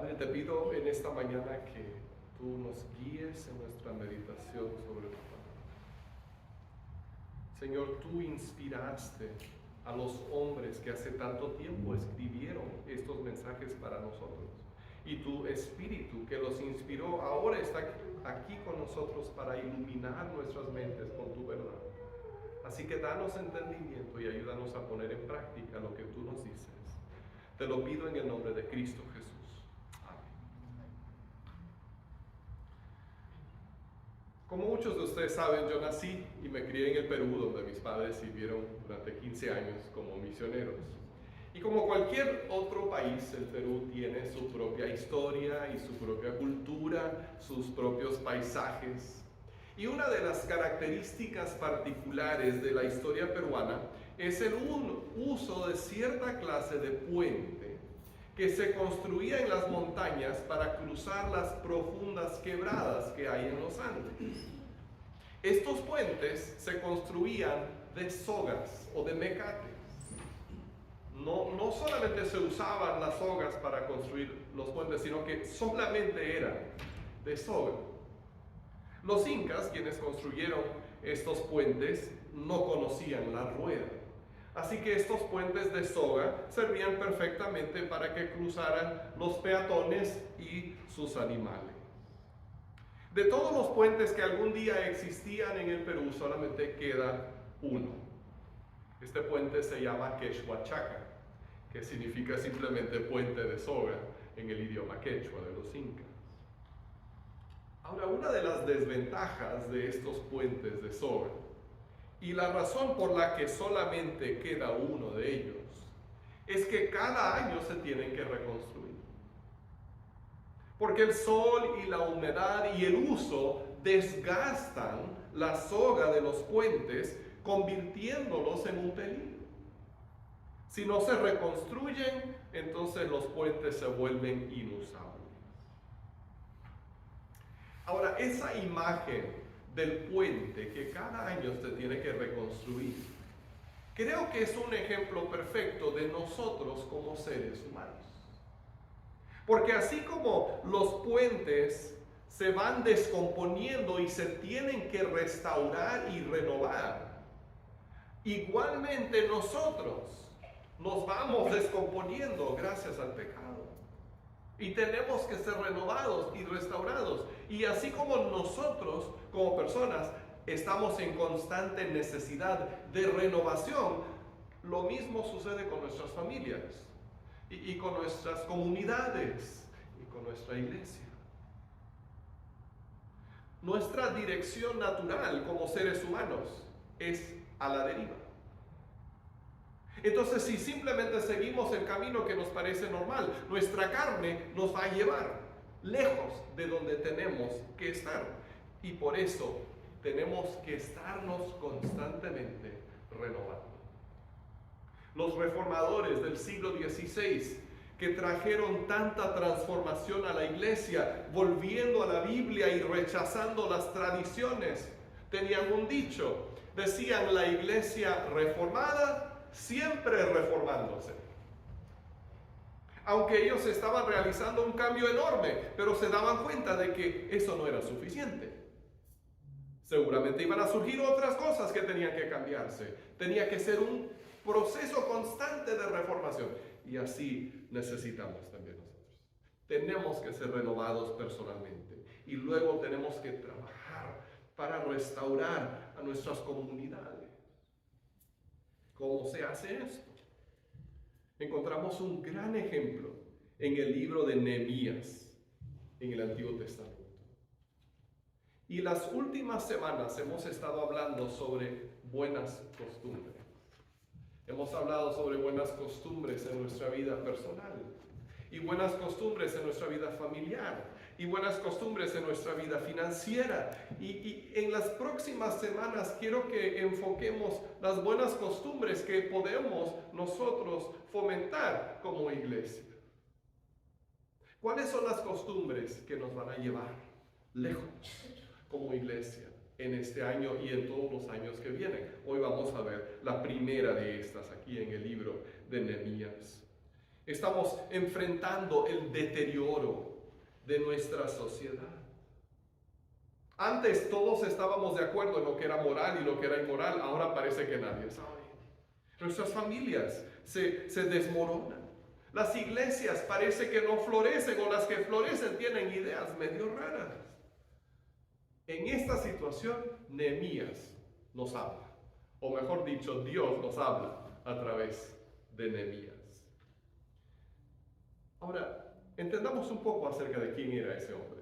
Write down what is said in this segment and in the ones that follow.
Padre, te pido en esta mañana que tú nos guíes en nuestra meditación sobre tu palabra. Señor, tú inspiraste a los hombres que hace tanto tiempo escribieron estos mensajes para nosotros. Y tu Espíritu que los inspiró ahora está aquí con nosotros para iluminar nuestras mentes con tu verdad. Así que danos entendimiento y ayúdanos a poner en práctica lo que tú nos dices. Te lo pido en el nombre de Cristo Jesús. Amén. Como muchos de ustedes saben, yo nací y me crié en el Perú, donde mis padres sirvieron durante 15 años como misioneros. Y como cualquier otro país, el Perú tiene su propia historia y su propia cultura, sus propios paisajes. Y una de las características particulares de la historia peruana es el uso de cierta clase de puente que se construía en las montañas para cruzar las profundas quebradas que hay en los Andes. Estos puentes se construían de sogas o de mecates. No solamente se usaban las sogas para construir los puentes, sino que solamente eran de soga. Los incas, quienes construyeron estos puentes, no conocían la rueda. Así que estos puentes de soga servían perfectamente para que cruzaran los peatones y sus animales. De todos los puentes que algún día existían en el Perú, solamente queda uno. Este puente se llama Quechua-Chaca, que significa simplemente puente de soga en el idioma quechua de los incas. Ahora, una de las desventajas de estos puentes de soga, y la razón por la que solamente queda uno de ellos, es que cada año se tienen que reconstruir. Porque el sol y la humedad y el uso desgastan la soga de los puentes, convirtiéndolos en un peligro. Si no se reconstruyen, entonces los puentes se vuelven inusables. Ahora, esa imagen del puente que cada año se tiene que reconstruir, creo que es un ejemplo perfecto de nosotros como seres humanos. Porque así como los puentes se van descomponiendo y se tienen que restaurar y renovar, igualmente nosotros nos vamos descomponiendo gracias al pecado. Y tenemos que ser renovados y restaurados. Y así como nosotros, como personas, estamos en constante necesidad de renovación, lo mismo sucede con nuestras familias y con nuestras comunidades y con nuestra iglesia. Nuestra dirección natural como seres humanos es a la deriva. Entonces, si simplemente seguimos el camino que nos parece normal, nuestra carne nos va a llevar lejos de donde tenemos que estar. Y por eso tenemos que estarnos constantemente renovando. Los reformadores del siglo XVI, que trajeron tanta transformación a la iglesia, volviendo a la Biblia y rechazando las tradiciones, tenían un dicho. Decían: la iglesia reformada siempre reformándose. Aunque ellos estaban realizando un cambio enorme, pero se daban cuenta de que eso no era suficiente. Seguramente iban a surgir otras cosas que tenían que cambiarse. Tenía que ser un proceso constante de reformación. Y así necesitamos también nosotros. Tenemos que ser renovados personalmente. Y luego tenemos que trabajar para restaurar a nuestras comunidades. ¿Cómo se hace esto? Encontramos un gran ejemplo en el libro de Nehemías, en el Antiguo Testamento. Y las últimas semanas hemos estado hablando sobre buenas costumbres. Hemos hablado sobre buenas costumbres en nuestra vida personal, y buenas costumbres en nuestra vida familiar, y buenas costumbres en nuestra vida financiera. Y en las próximas semanas quiero que enfoquemos las buenas costumbres que podemos nosotros fomentar como iglesia. ¿Cuáles son las costumbres que nos van a llevar lejos como iglesia en este año y en todos los años que vienen? Hoy vamos a ver la primera de estas aquí en el libro de Nehemías. Estamos enfrentando el deterioro de nuestra sociedad. Antes todos estábamos de acuerdo en lo que era moral y lo que era inmoral, ahora parece que nadie sabe. Nuestras familias se desmoronan. Las iglesias parece que no florecen, o las que florecen tienen ideas medio raras. En esta situación, Nehemías nos habla, o mejor dicho, Dios nos habla a través de Nehemías. Ahora, entendamos un poco acerca de quién era ese hombre.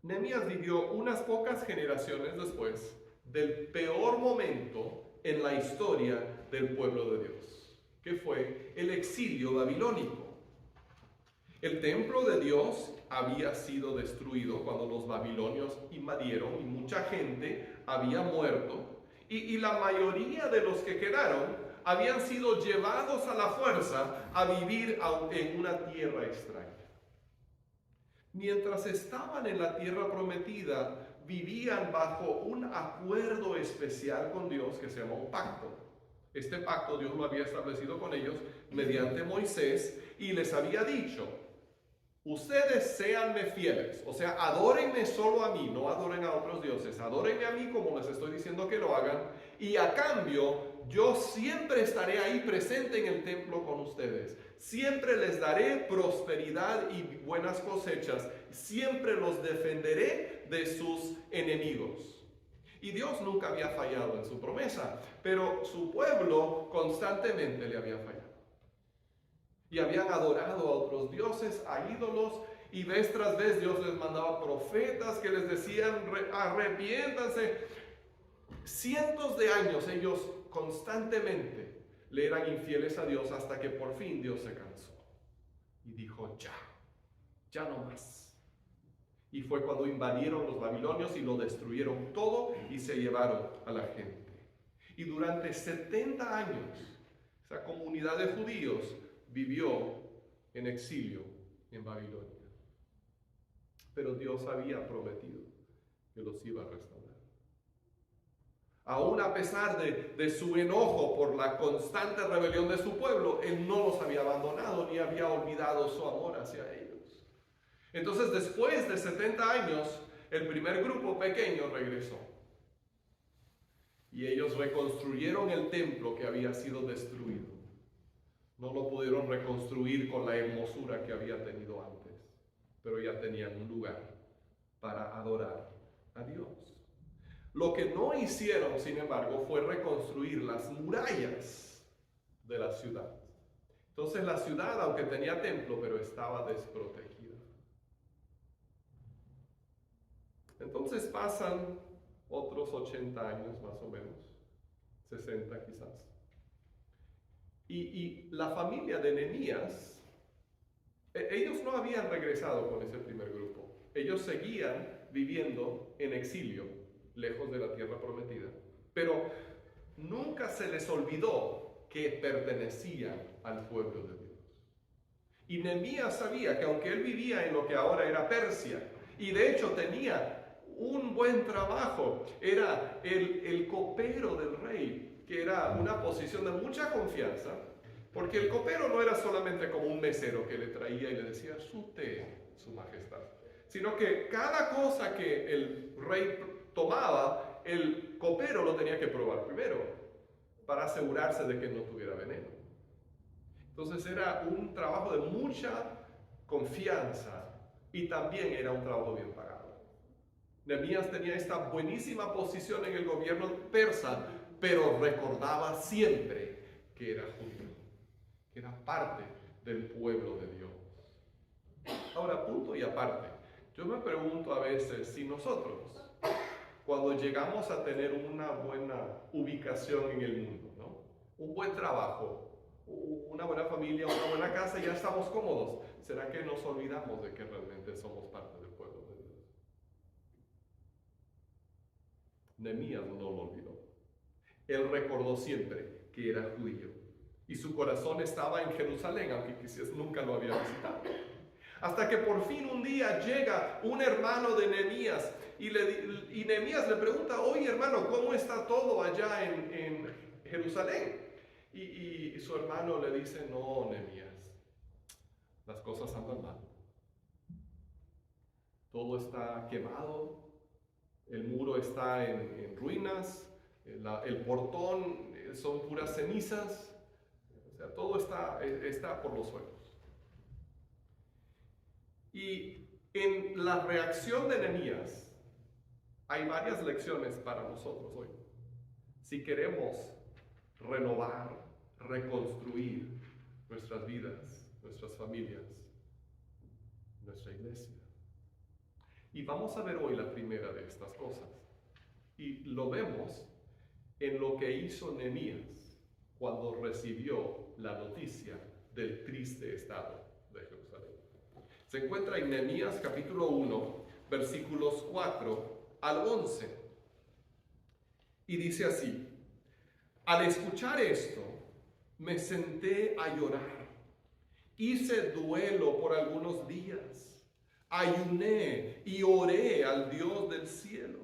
Nehemías vivió unas pocas generaciones después del peor momento en la historia del pueblo de Dios, que fue el exilio babilónico. El templo de Dios había sido destruido cuando los babilonios invadieron y mucha gente había muerto, y la mayoría de los que quedaron habían sido llevados a la fuerza a vivir en una tierra extraña. Mientras estaban en la tierra prometida, vivían bajo un acuerdo especial con Dios que se llama un pacto. Este pacto Dios lo había establecido con ellos mediante Moisés y les había dicho: ustedes séanme fieles, o sea, adórenme solo a mí, no adoren a otros dioses, adórenme a mí como les estoy diciendo que lo hagan, y a cambio yo siempre estaré ahí presente en el templo con ustedes. Siempre les daré prosperidad y buenas cosechas. Siempre los defenderé de sus enemigos. Y Dios nunca había fallado en su promesa, pero su pueblo constantemente le había fallado. Y habían adorado a otros dioses, a ídolos, y vez tras vez Dios les mandaba profetas que les decían: arrepiéntanse. Cientos de años ellos constantemente le eran infieles a Dios, hasta que por fin Dios se cansó y dijo: ya no más. Y fue cuando invadieron los babilonios y lo destruyeron todo y se llevaron a la gente. Y durante 70 años esa comunidad de judíos vivió en exilio en Babilonia. Pero Dios había prometido que los iba a restaurar. Aún a pesar de su enojo por la constante rebelión de su pueblo, Él no los había abandonado ni había olvidado su amor hacia ellos. Entonces, después de 70 años, el primer grupo pequeño regresó. Y ellos reconstruyeron el templo que había sido destruido. No lo pudieron reconstruir con la hermosura que había tenido antes, pero ya tenían un lugar para adorar a Dios. Lo que no hicieron, sin embargo, fue reconstruir las murallas de la ciudad. Entonces la ciudad, aunque tenía templo, pero estaba desprotegida. Entonces pasan otros 80 años más o menos, 60 quizás. Y la familia de Nehemías, ellos no habían regresado con ese primer grupo. Ellos seguían viviendo en exilio, lejos de la tierra prometida. Pero nunca se les olvidó que pertenecían al pueblo de Dios. Y Nehemías sabía que aunque él vivía en lo que ahora era Persia, y de hecho tenía un buen trabajo, era el copero del rey, que era una posición de mucha confianza, porque el copero no era solamente como un mesero que le traía y le decía: su té, su majestad, sino que cada cosa que el rey tomaba, el copero lo tenía que probar primero para asegurarse de que no tuviera veneno. Entonces era un trabajo de mucha confianza y también era un trabajo bien pagado. Nehemías tenía esta buenísima posición en el gobierno persa, pero recordaba siempre que era judío, que era parte del pueblo de Dios. Ahora, punto y aparte, yo me pregunto a veces si nosotros, cuando llegamos a tener una buena ubicación en el mundo, ¿no?, un buen trabajo, una buena familia, una buena casa, ya estamos cómodos, ¿será que nos olvidamos de que realmente somos parte del pueblo de Dios? Nehemías no lo olvidó. Él recordó siempre que era judío y su corazón estaba en Jerusalén, aunque quizás nunca lo había visitado. Hasta que por fin un día llega un hermano de Nehemías y Nehemías le pregunta: oye hermano, ¿cómo está todo allá en Jerusalén? Y su hermano le dice: no, Nehemías, Las cosas andan mal. Todo está quemado, el muro está en ruinas, el portón son puras cenizas, o sea, todo está por los suelos. Y en la reacción de Nehemías hay varias lecciones para nosotros hoy. Si queremos renovar, reconstruir nuestras vidas, nuestras familias, nuestra iglesia. Y vamos a ver hoy la primera de estas cosas. Y lo vemos en lo que hizo Nehemías cuando recibió la noticia del triste estado de Jerusalén. Se encuentra en Nehemías capítulo 1, versículos 4 al 11. Y dice así: al escuchar esto, me senté a llorar. Hice duelo por algunos días. Ayuné y oré al Dios del cielo.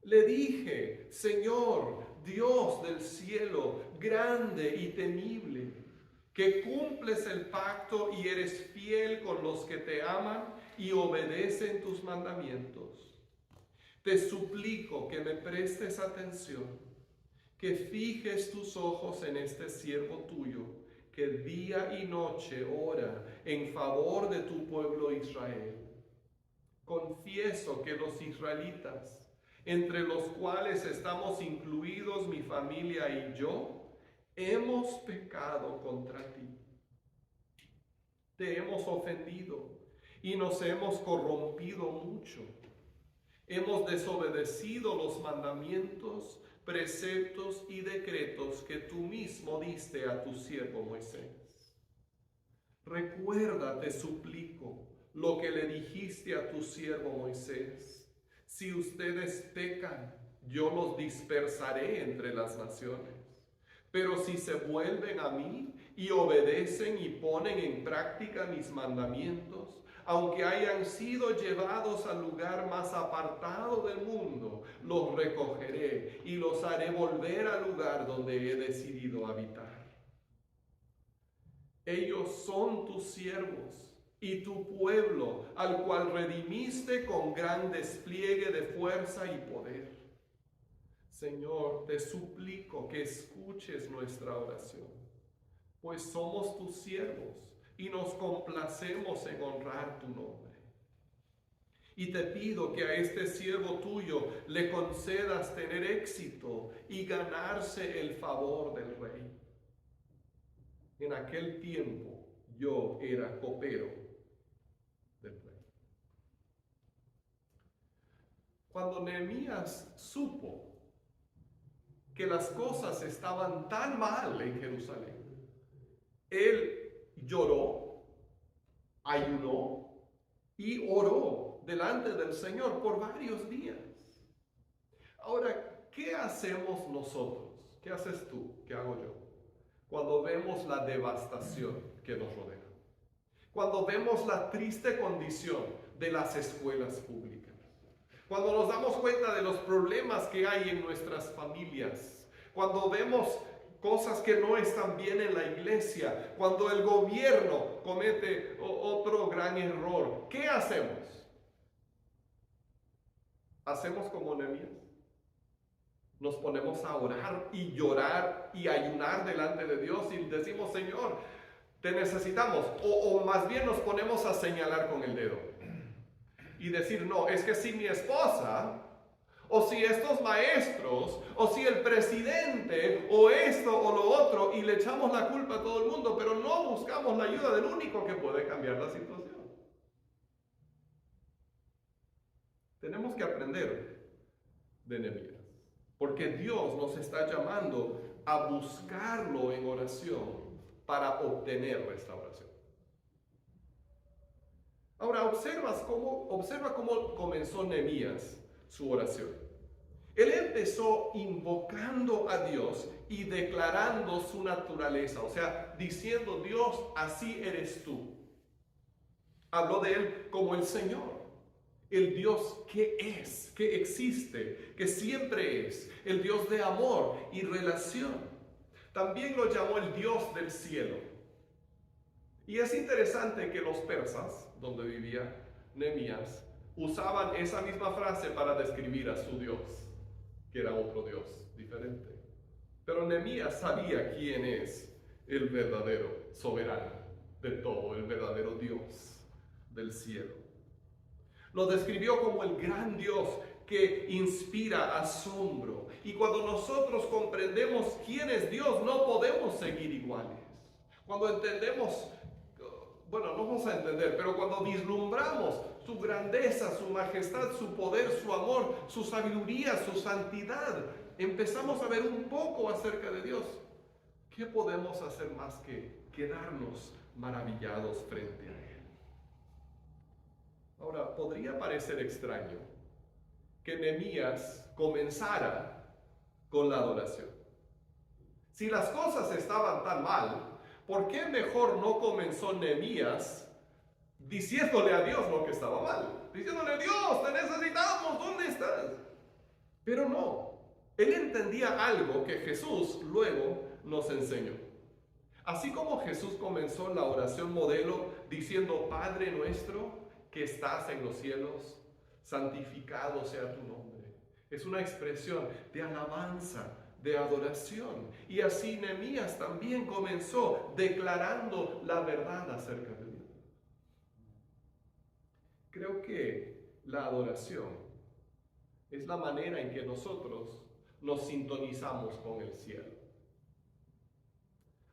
Le dije: Señor, Dios del cielo, grande y temible, que cumples el pacto y eres fiel con los que te aman y obedecen tus mandamientos. Te suplico que me prestes atención, que fijes tus ojos en este siervo tuyo, que día y noche ora en favor de tu pueblo Israel. Confieso que los israelitas, entre los cuales estamos incluidos mi familia y yo, hemos pecado contra ti. Te hemos ofendido y nos hemos corrompido mucho. Hemos desobedecido los mandamientos, preceptos y decretos que tú mismo diste a tu siervo Moisés. Recuerda, te suplico, lo que le dijiste a tu siervo Moisés. Si ustedes pecan, yo los dispersaré entre las naciones. Pero si se vuelven a mí y obedecen y ponen en práctica mis mandamientos, aunque hayan sido llevados al lugar más apartado del mundo, los recogeré y los haré volver al lugar donde he decidido habitar. Ellos son tus siervos y tu pueblo, al cual redimiste con gran despliegue de fuerza y poder. Señor, te suplico que escuches nuestra oración, pues somos tus siervos y nos complacemos en honrar tu nombre. Y te pido que a este siervo tuyo le concedas tener éxito y ganarse el favor del rey. En aquel tiempo yo era copero del rey. Cuando Nehemías supo que las cosas estaban tan mal en Jerusalén, él lloró, ayunó y oró delante del Señor por varios días. Ahora, ¿qué hacemos nosotros? ¿Qué haces tú? ¿Qué hago yo? Cuando vemos la devastación que nos rodea. Cuando vemos la triste condición de las escuelas públicas. Cuando nos damos cuenta de los problemas que hay en nuestras familias. Cuando vemos cosas que no están bien en la iglesia, cuando el gobierno comete otro gran error, ¿qué hacemos? ¿Hacemos como Nehemías? Nos ponemos a orar y llorar y ayunar delante de Dios y decimos: Señor, te necesitamos. O más bien nos ponemos a señalar con el dedo y decir: no, es que si mi esposa, o si estos maestros, o si el presidente, o esto o lo otro, y le echamos la culpa a todo el mundo, pero no buscamos la ayuda del único que puede cambiar la situación. Tenemos que aprender de Nehemías, porque Dios nos está llamando a buscarlo en oración para obtener restauración. Ahora observa cómo comenzó Nehemías su oración. Él empezó invocando a Dios y declarando su naturaleza, o sea, diciendo: Dios, así eres tú. Habló de él como el Señor, el Dios que es, que existe, que siempre es, el Dios de amor y relación. También lo llamó el Dios del cielo. Y es interesante que los persas, donde vivía Nehemías, usaban esa misma frase para describir a su Dios, que era otro Dios diferente. Pero Nehemías sabía quién es el verdadero soberano de todo, el verdadero Dios del cielo. Lo describió como el gran Dios que inspira asombro. Y cuando nosotros comprendemos quién es Dios, no podemos seguir iguales. Cuando entendemos, bueno, no vamos a entender, pero cuando vislumbramos su grandeza, su majestad, su poder, su amor, su sabiduría, su santidad, empezamos a ver un poco acerca de Dios. ¿Qué podemos hacer más que quedarnos maravillados frente a Él? Ahora, podría parecer extraño que Nehemías comenzara con la adoración. Si las cosas estaban tan mal, ¿por qué mejor no comenzó Nehemías diciéndole a Dios lo que estaba mal? Diciéndole, Dios, te necesitamos, ¿dónde estás? Pero no, él entendía algo que Jesús luego nos enseñó. Así como Jesús comenzó la oración modelo diciendo, Padre nuestro que estás en los cielos, santificado sea tu nombre. Es una expresión de alabanza, de adoración. Y así Nehemías también comenzó declarando la verdad acerca de Dios. Creo que la adoración es la manera en que nosotros nos sintonizamos con el cielo.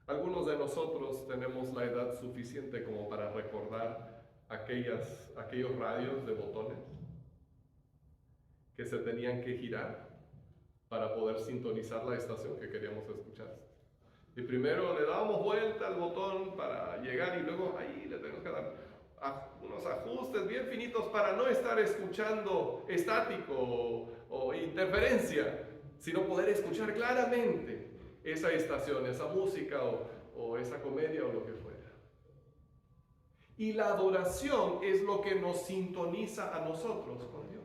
Algunos de nosotros tenemos la edad suficiente como para recordar aquellos radios de botones que se tenían que girar para poder sintonizar la estación que queríamos escuchar. Y primero le dábamos vuelta al botón para llegar y luego ahí le tenemos que dar unos ajustes bien finitos para no estar escuchando estático o interferencia, sino poder escuchar claramente esa estación, esa música o esa comedia o lo que fuera. Y la adoración es lo que nos sintoniza a nosotros con Dios.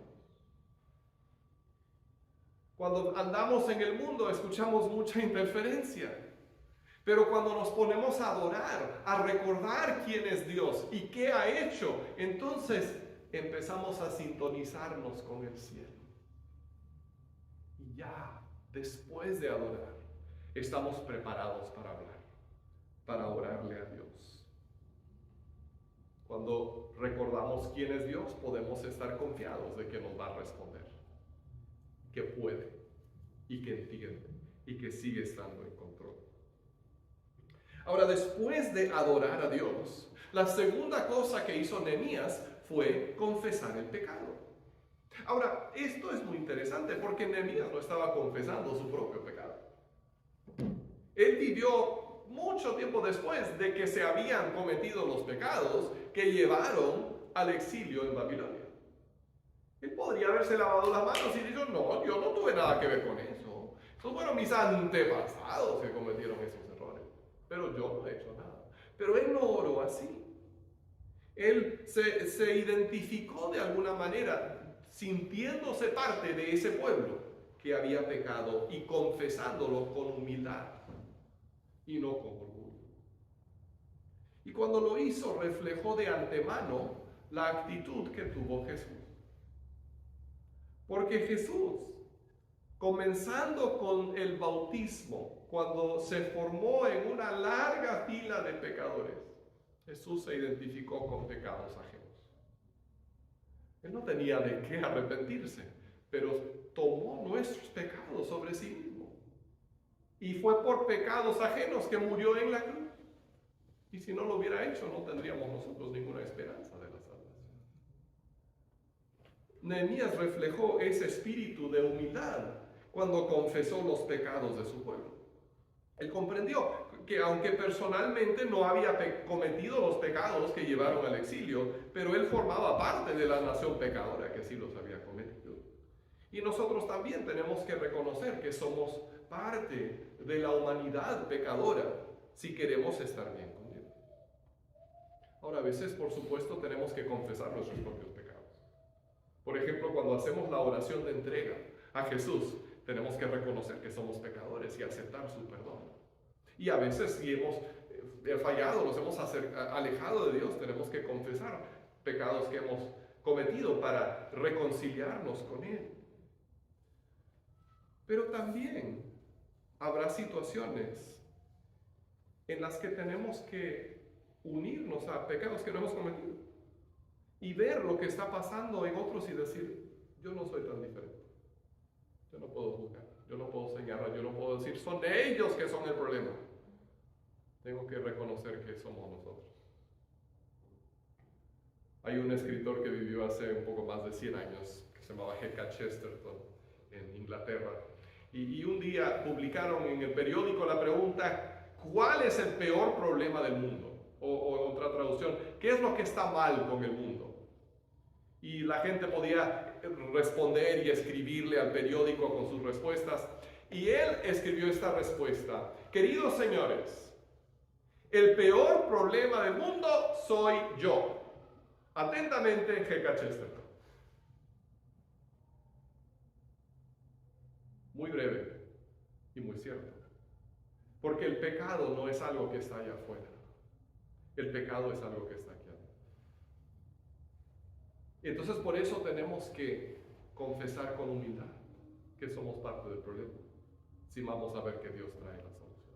Cuando andamos en el mundo escuchamos mucha interferencia, pero cuando nos ponemos a adorar, a recordar quién es Dios y qué ha hecho, entonces empezamos a sintonizarnos con el cielo. Y ya, después de adorar, estamos preparados para hablar, para orarle a Dios. Cuando recordamos quién es Dios, podemos estar confiados de que nos va a responder, que puede y que entiende y que sigue estando en control. Ahora, después de adorar a Dios, la segunda cosa que hizo Nehemías fue confesar el pecado. Ahora, esto es muy interesante porque Nehemías no estaba confesando su propio pecado. Él vivió mucho tiempo después de que se habían cometido los pecados que llevaron al exilio en Babilonia. Él podría haberse lavado las manos y dicho, no, yo no tuve nada que ver con eso. Esos fueron mis antepasados que cometieron esos errores. Pero yo no he hecho nada. Pero él no oró así. Él se identificó de alguna manera, sintiéndose parte de ese pueblo que había pecado y confesándolo con humildad y no con orgullo. Y cuando lo hizo, reflejó de antemano la actitud que tuvo Jesús. Porque Jesús, comenzando con el bautismo, cuando se formó en una larga fila de pecadores, Jesús se identificó con pecados ajenos. Él no tenía de qué arrepentirse, pero tomó nuestros pecados sobre sí mismo. Y fue por pecados ajenos que murió en la cruz. Y si no lo hubiera hecho, no tendríamos nosotros ninguna esperanza de la salvación. Nehemías reflejó ese espíritu de humildad cuando confesó los pecados de su pueblo. Él comprendió que aunque personalmente no había cometido los pecados que llevaron al exilio, pero él formaba parte de la nación pecadora que sí los había cometido. Y nosotros también tenemos que reconocer que somos parte de la humanidad pecadora si queremos estar bien con Dios. Ahora, a veces, por supuesto, tenemos que confesar nuestros propios pecados. Por ejemplo, cuando hacemos la oración de entrega a Jesús, tenemos que reconocer que somos pecadores y aceptar su perdón. Y a veces, si hemos fallado, nos hemos alejado de Dios, tenemos que confesar pecados que hemos cometido para reconciliarnos con Él. Pero también habrá situaciones en las que tenemos que unirnos a pecados que no hemos cometido y ver lo que está pasando en otros y decir, yo no soy tan diferente. Yo no puedo juzgar, yo no puedo señalar, yo no puedo decir, son ellos que son el problema. Tengo que reconocer que somos nosotros. Hay un escritor que vivió hace un poco más de 100 años, que se llamaba G.K. Chesterton, en Inglaterra. Y un día publicaron en el periódico la pregunta, ¿cuál es el peor problema del mundo? O otra traducción, ¿qué es lo que está mal con el mundo? Y la gente podía responder y escribirle al periódico con sus respuestas. Y él escribió esta respuesta: queridos señores, el peor problema del mundo soy yo. Atentamente, G.K. Chesterton. Muy breve y muy cierto. Porque el pecado no es algo que está allá afuera. El pecado es algo que está aquí adentro. Y entonces por eso tenemos que confesar con humildad que somos parte del problema, si vamos a ver que Dios trae la solución.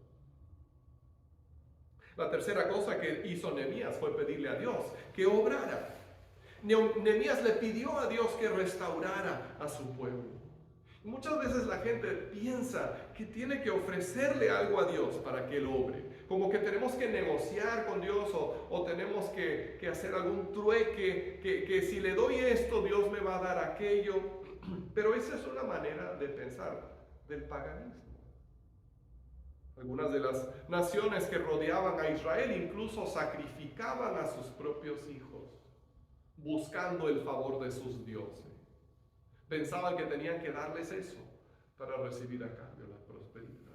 La tercera cosa que hizo Nehemías fue pedirle a Dios que obrara. Nehemías le pidió a Dios que restaurara a su pueblo. Muchas veces la gente piensa que tiene que ofrecerle algo a Dios para que Él obre. Como que tenemos que negociar con Dios o tenemos que hacer algún trueque, que si le doy esto, Dios me va a dar aquello. Pero esa es una manera de pensar del paganismo. Algunas de las naciones que rodeaban a Israel incluso sacrificaban a sus propios hijos, buscando el favor de sus dioses. Pensaban que tenían que darles eso para recibir a cambio la prosperidad.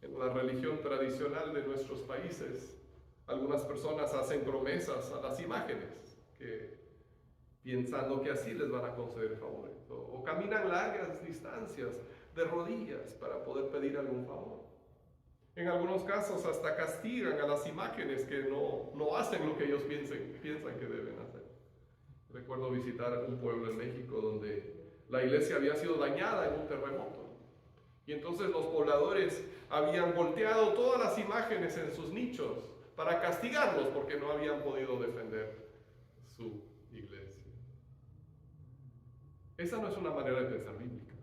En la religión tradicional de nuestros países, algunas personas hacen promesas a las imágenes, pensando que así les van a conceder favores, o caminan largas distancias de rodillas para poder pedir algún favor. En algunos casos hasta castigan a las imágenes que no hacen lo que ellos piensan que deben hacer. Recuerdo visitar un pueblo en México donde la iglesia había sido dañada en un terremoto. Y entonces los pobladores habían volteado todas las imágenes en sus nichos para castigarlos porque no habían podido defender su iglesia. Esa no es una manera de pensar bíblica.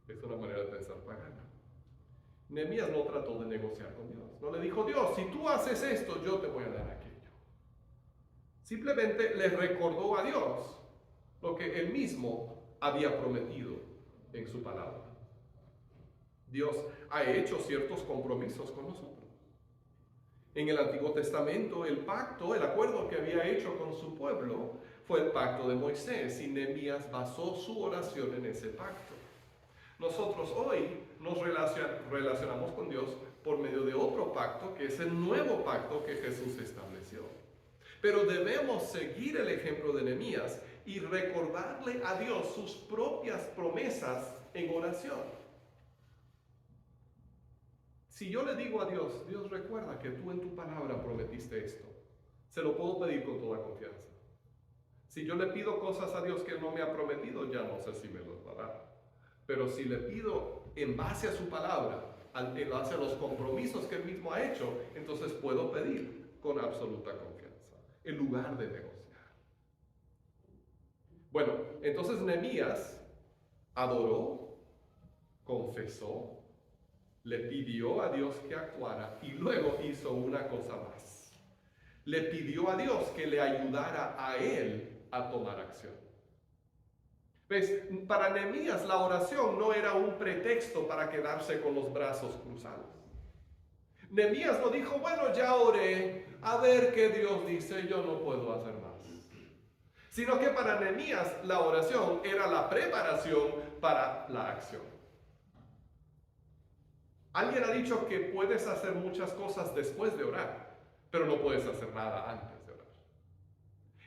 Es una manera de pensar pagana. Nehemías no trató de negociar con Dios. No le dijo, Dios, si tú haces esto, yo te voy a dar aquello. Simplemente le recordó a Dios lo que él mismo había prometido en su palabra. Dios ha hecho ciertos compromisos con nosotros. En el Antiguo Testamento, el acuerdo que había hecho con su pueblo fue el pacto de Moisés, y Nehemías basó su oración en ese pacto. Nosotros hoy nos relacionamos con Dios por medio de otro pacto, que es el nuevo pacto que Jesús estableció. Pero debemos seguir el ejemplo de Nehemías y recordarle a Dios sus propias promesas en oración. Si yo le digo a Dios, Dios, recuerda que tú en tu palabra prometiste esto, se lo puedo pedir con toda confianza. Si yo le pido cosas a Dios que Él no me ha prometido, ya no sé si me los va a dar. Pero si le pido en base a su palabra, en base a los compromisos que Él mismo ha hecho, entonces puedo pedir con absoluta confianza, en lugar de negociar. Bueno, entonces Nehemías adoró, confesó, le pidió a Dios que actuara y luego hizo una cosa más. Le pidió a Dios que le ayudara a él a tomar acción. ¿Ves? Para Nehemías la oración no era un pretexto para quedarse con los brazos cruzados. Nehemías no dijo, bueno, ya oré, a ver qué Dios dice, yo no puedo hacer más. Sino que para Nehemías la oración era la preparación para la acción. Alguien ha dicho que puedes hacer muchas cosas después de orar, pero no puedes hacer nada antes de orar.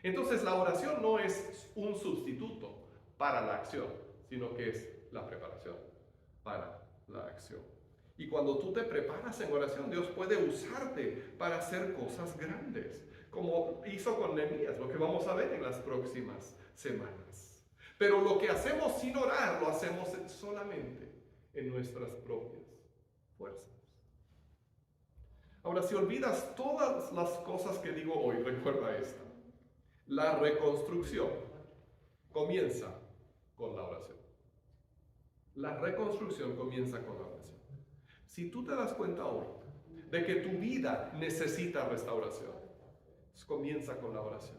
Entonces la oración no es un sustituto para la acción, sino que es la preparación para la acción. Y cuando tú te preparas en oración, Dios puede usarte para hacer cosas grandes, como hizo con Nehemías, lo que vamos a ver en las próximas semanas. Pero lo que hacemos sin orar, lo hacemos solamente en nuestras propias fuerzas. Ahora, si olvidas todas las cosas que digo hoy, recuerda esta. La reconstrucción comienza con la oración. La reconstrucción comienza con la oración. Si tú te das cuenta hoy de que tu vida necesita restauración, comienza con la oración.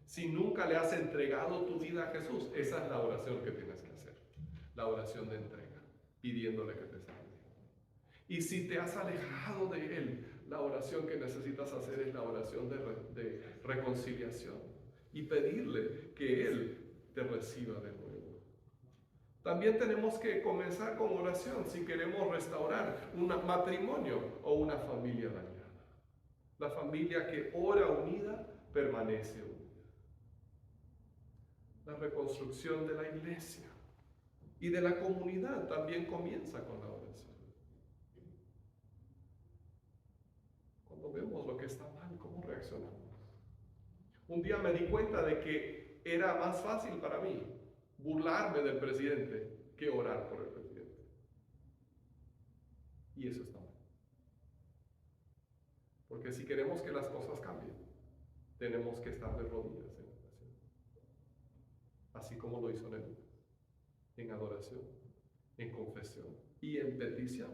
Si nunca le has entregado tu vida a Jesús, esa es la oración que tienes que hacer. La oración de entrega, pidiéndole que te salve. Y si te has alejado de Él, la oración que necesitas hacer es la oración de reconciliación y pedirle que Él te reciba de nuevo. También tenemos que comenzar con oración si queremos restaurar un matrimonio o una familia dañada. La familia que ora unida permanece unida. La reconstrucción de la iglesia y de la comunidad también comienza con la oración. Cuando vemos lo que está mal, ¿cómo reaccionamos? Un día me di cuenta de que era más fácil para mí burlarme del presidente que orar por el presidente. Y eso está mal. Porque si queremos que las cosas cambien, tenemos que estar de rodillas en oración. Así como lo hizo Nehemías, en adoración, en confesión y en petición.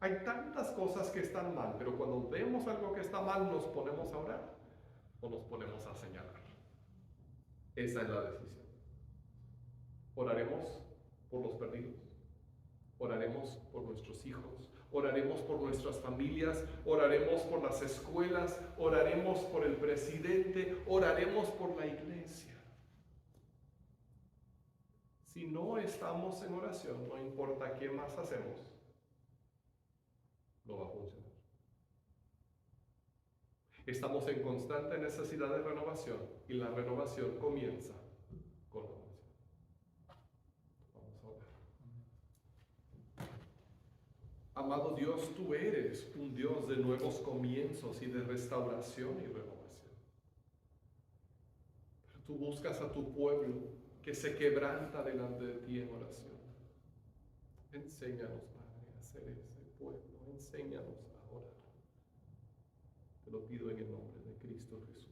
Hay tantas cosas que están mal, pero cuando vemos algo que está mal, nos ponemos a orar o nos ponemos a señalar. Esa es la decisión. Oraremos por los perdidos, oraremos por nuestros hijos, oraremos por nuestras familias, oraremos por las escuelas, oraremos por el presidente, oraremos por la iglesia. Si no estamos en oración, no importa qué más hacemos, no va a funcionar. Estamos en constante necesidad de renovación y la renovación comienza con la oración. Vamos a orar. Amado Dios, tú eres un Dios de nuevos comienzos y de restauración y renovación. Pero tú buscas a tu pueblo que se quebranta delante de ti en oración. Enséñanos, Padre, a ser ese pueblo. Enséñanos a orar. Te lo pido en el nombre de Cristo Jesús.